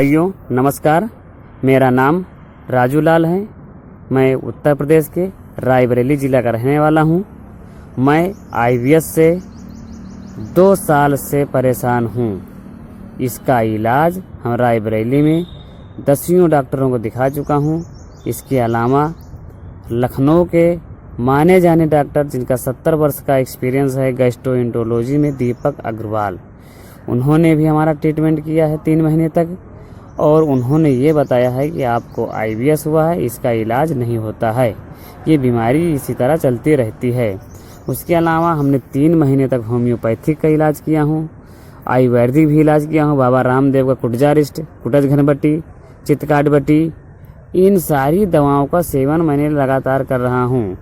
भाइयों नमस्कार। मेरा नाम राजू लाल है। मैं उत्तर प्रदेश के रायबरेली ज़िला का रहने वाला हूँ। मैं आईवीएस से 2 साल से परेशान हूँ। इसका इलाज हम रायबरेली में 10 डॉक्टरों को दिखा चुका हूँ। इसके अलावा लखनऊ के माने जाने डॉक्टर जिनका 70 वर्ष का एक्सपीरियंस है गैस्ट्रोएंटरोलॉजी में, दीपक अग्रवाल, उन्होंने भी हमारा ट्रीटमेंट किया है 3 महीने तक और उन्होंने ये बताया है कि आपको आईवीएस हुआ है, इसका इलाज नहीं होता है, ये बीमारी इसी तरह चलती रहती है। उसके अलावा हमने 3 महीने तक होम्योपैथिक का इलाज किया हूँ, आयुर्वेदिक भी इलाज किया हूँ। बाबा रामदेव का कुटजारिष्ट, कुटज घनबट्टी, चित्तकाटबट्टी, इन सारी दवाओं का सेवन मैंने लगातार कर रहा हूँ।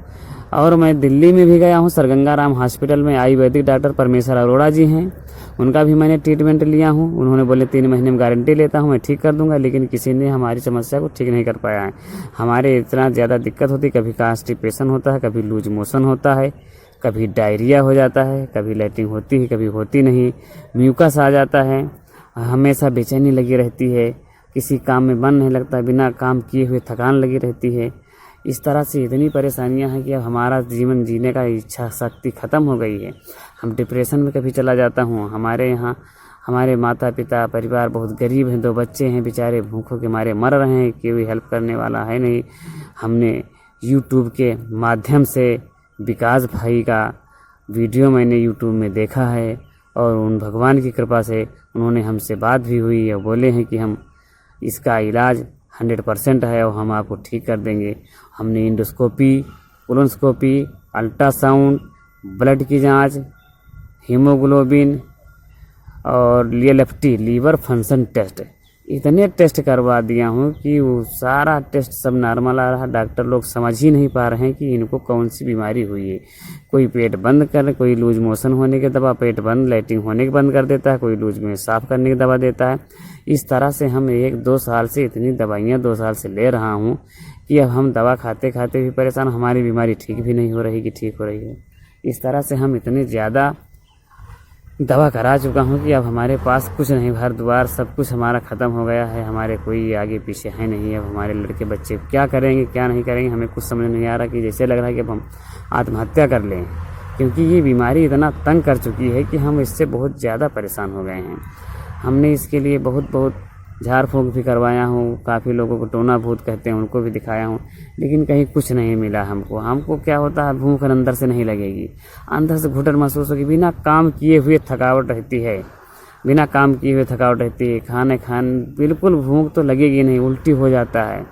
और मैं दिल्ली में भी गया हूँ, सर गंगा राम हॉस्पिटल में आयुर्वेदिक डॉक्टर परमेश्वर अरोड़ा जी हैं, उनका भी मैंने ट्रीटमेंट लिया हूँ। उन्होंने बोले 3 महीने में गारंटी लेता हूँ मैं ठीक कर दूंगा, लेकिन किसी ने हमारी समस्या को ठीक नहीं कर पाया है। हमारे इतना ज़्यादा दिक्कत होती, कभी कॉन्स्टिपेशन होता है, कभी लूज मोशन होता है, कभी डायरिया हो जाता है, कभी लैट्रिन होती है, कभी होती नहीं, म्यूकस आ जाता है, हमेशा बेचैनी लगी रहती है, किसी काम में मन नहीं लगता, बिना काम किए हुए थकान लगी रहती है। इस तरह से इतनी परेशानियां हैं कि अब हमारा जीवन जीने का इच्छा शक्ति ख़त्म हो गई है। हम डिप्रेशन में कभी चला जाता हूँ। हमारे यहाँ हमारे माता पिता परिवार बहुत गरीब हैं, 2 बच्चे हैं, बेचारे भूखों के मारे मर रहे हैं, कोई हेल्प करने वाला है नहीं। हमने यूट्यूब के माध्यम से विकास भाई का वीडियो मैंने यूट्यूब में देखा है और उन भगवान की कृपा से उन्होंने हमसे बात भी हुई और बोले हैं कि हम इसका इलाज 100% है और हम आपको ठीक कर देंगे। हमने इंडोस्कोपी, कोलोनोस्कोपी, अल्ट्रासाउंड, ब्लड की जांच, हीमोग्लोबिन और LFT लीवर फंक्शन टेस्ट, इतने टेस्ट करवा दिया हूँ कि वो सारा टेस्ट सब नॉर्मल आ रहा। डॉक्टर लोग समझ ही नहीं पा रहे हैं कि इनको कौन सी बीमारी हुई है। कोई पेट बंद कर, कोई लूज मोशन होने की दवा, पेट बंद लैट्रिन होने के बंद कर देता है, कोई लूज में साफ़ करने की दवा देता है। इस तरह से हम 1-2 साल से इतनी दवाइयाँ 2 साल से ले रहा हूँ कि अब हम दवा खाते खाते भी परेशान, हमारी बीमारी ठीक भी नहीं हो रही कि ठीक हो रही है। इस तरह से हम इतनी ज़्यादा दवा करा चुका हूँ कि अब हमारे पास कुछ नहीं, घर द्वार सब कुछ हमारा ख़त्म हो गया है। हमारे कोई आगे पीछे है नहीं। अब हमारे लड़के बच्चे क्या करेंगे क्या नहीं करेंगे, हमें कुछ समझ नहीं आ रहा। कि जैसे लग रहा है कि अब हम आत्महत्या कर लें, क्योंकि ये बीमारी इतना तंग कर चुकी है कि हम इससे बहुत ज़्यादा परेशान हो गए हैं। हमने इसके लिए बहुत झाड़ फूँक भी करवाया हूँ, काफ़ी लोगों को टोना भूत कहते हैं उनको भी दिखाया हूँ, लेकिन कहीं कुछ नहीं मिला हमको क्या होता है, भूख अंदर से नहीं लगेगी, अंदर से घुटन महसूस होगी, बिना काम किए हुए थकावट रहती है, बिना काम किए हुए थकावट रहती है। खान बिल्कुल भूख तो लगेगी नहीं, उल्टी हो जाता है।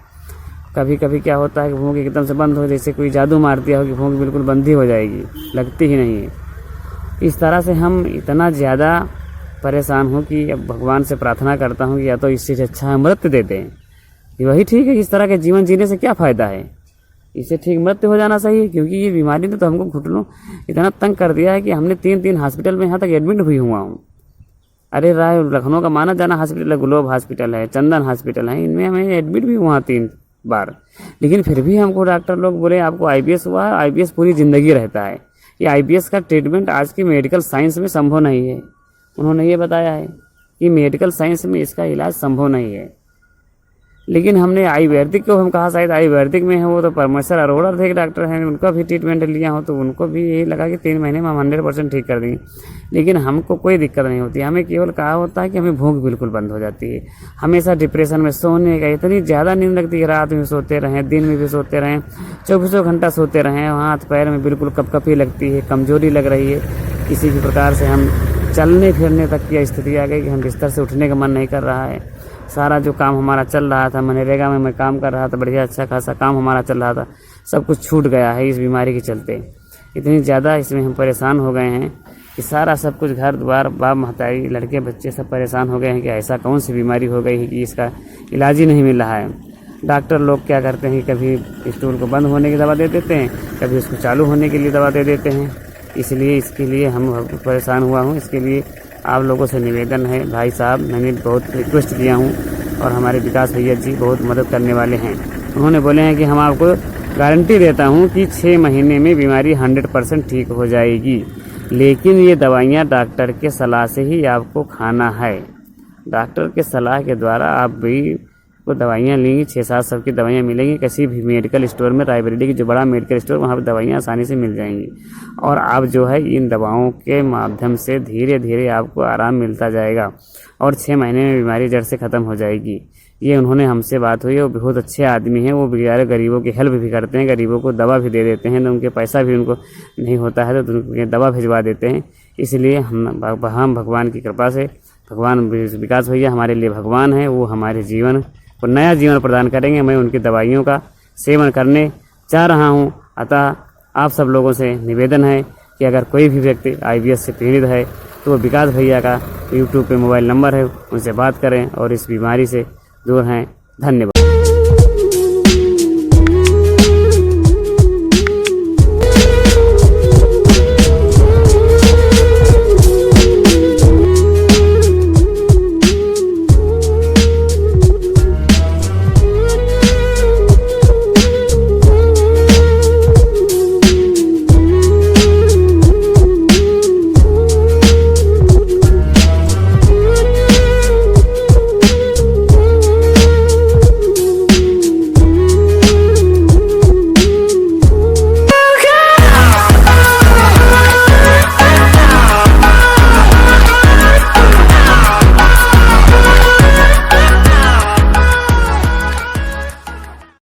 कभी कभी क्या होता है कि भूख एकदम से बंद हो, जैसे कोई जादू मार दिया हो कि भूख बिल्कुल बंद ही हो जाएगी, लगती ही नहीं है। इस तरह से हम इतना ज़्यादा परेशान हूँ कि अब भगवान से प्रार्थना करता हूँ कि या तो इससे अच्छा मृत्यु दे दें, ये वही ठीक है। इस तरह के जीवन जीने से क्या फ़ायदा है, इससे ठीक मृत्यु हो जाना सही है। क्योंकि ये बीमारी ने तो हमको घुटनों इतना तंग कर दिया है कि हमने 3 हॉस्पिटल में यहाँ तक एडमिट हुई हुआ हूँ। अरे लखनऊ का माना जाना हॉस्पिटल है, ग्लोब हॉस्पिटल है, चंदन हॉस्पिटल है, इनमें हमें एडमिट भी हुआ 3 बार, लेकिन फिर भी हमको डॉक्टर लोग बोले आपको आईबीएस हुआ है, आईबीएस पूरी ज़िंदगी रहता है। ये आईबीएस का ट्रीटमेंट आज की मेडिकल साइंस में संभव नहीं है। उन्होंने ये बताया है कि मेडिकल साइंस में इसका इलाज संभव नहीं है। लेकिन हमने आयुर्वेदिक को हम कहा शायद आयुर्वेदिक में है, वो तो परमेश्वर अरोड़ा थे डॉक्टर हैं, उनका भी ट्रीटमेंट लिया हो तो उनको भी यही लगा कि 3 महीने में हम 100% ठीक कर देंगे। लेकिन हमको कोई दिक्कत नहीं होती, हमें केवल कहा होता है कि हमें भूख बिल्कुल बंद हो जाती है। हमेशा डिप्रेशन में, सोने का इतनी ज़्यादा नींद लगती है, रात में सोते रहें, दिन में भी सोते रहें, 24 घंटा सोते रहें, हाथ पैर में बिल्कुल कपकपी लगती है, कमजोरी लग रही है, किसी भी प्रकार से हम चलने फिरने तक की स्थिति आ गई कि हम बिस्तर से उठने का मन नहीं कर रहा है। सारा जो काम हमारा चल रहा था, मनरेगा में मैं काम कर रहा था, बढ़िया अच्छा खासा काम हमारा चल रहा था, सब कुछ छूट गया है इस बीमारी के चलते। इतनी ज़्यादा इसमें हम परेशान हो गए हैं कि सारा सब कुछ घर द्वार, बाप महतारी, लड़के बच्चे सब परेशान हो गए हैं कि ऐसा कौन सी बीमारी हो गई है कि इसका इलाज ही नहीं मिल रहा है। डॉक्टर लोग क्या करते हैं, कभी स्टूल को बंद होने की दवा दे देते हैं, कभी उसको चालू होने के लिए दवा दे देते हैं। इसलिए इसके लिए हम परेशान हुआ हूँ। इसके लिए आप लोगों से निवेदन है, भाई साहब मैंने बहुत रिक्वेस्ट किया हूँ और हमारे विकास भैया जी बहुत मदद करने वाले हैं। उन्होंने बोले हैं कि हम आपको गारंटी देता हूँ कि 6 महीने में बीमारी 100% ठीक हो जाएगी, लेकिन ये दवाइयाँ डॉक्टर के सलाह से ही आपको खाना है। डॉक्टर के सलाह के द्वारा आप भी को दवाइयाँ लेंगी, 6-7 सब की दवाइयाँ मिलेंगी किसी भी मेडिकल स्टोर में। रायबरेली की जो बड़ा मेडिकल स्टोर, वहाँ पर दवाइयाँ आसानी से मिल जाएंगी। और आप जो है इन दवाओं के माध्यम से धीरे धीरे आपको आराम मिलता जाएगा और 6 महीने में बीमारी जड़ से ख़त्म हो जाएगी। ये उन्होंने हमसे बात हुई, वो बहुत अच्छे आदमी हैं। वो बेचारे गरीबों की हेल्प भी करते हैं, गरीबों को दवा भी दे देते हैं। तो उनके पैसा भी उनको नहीं होता है तो उनके दवा भिजवा देते हैं। इसलिए हम भगवान की कृपा से, भगवान विकास भैया हमारे लिए भगवान हैं। वो हमारे जीवन को नया जीवन प्रदान करेंगे। मैं उनकी दवाइयों का सेवन करने चाह रहा हूँ। अतः आप सब लोगों से निवेदन है कि अगर कोई भी व्यक्ति IBS से पीड़ित है तो वो विकास भैया का YouTube पे मोबाइल नंबर है, उनसे बात करें और इस बीमारी से दूर हैं। धन्यवाद।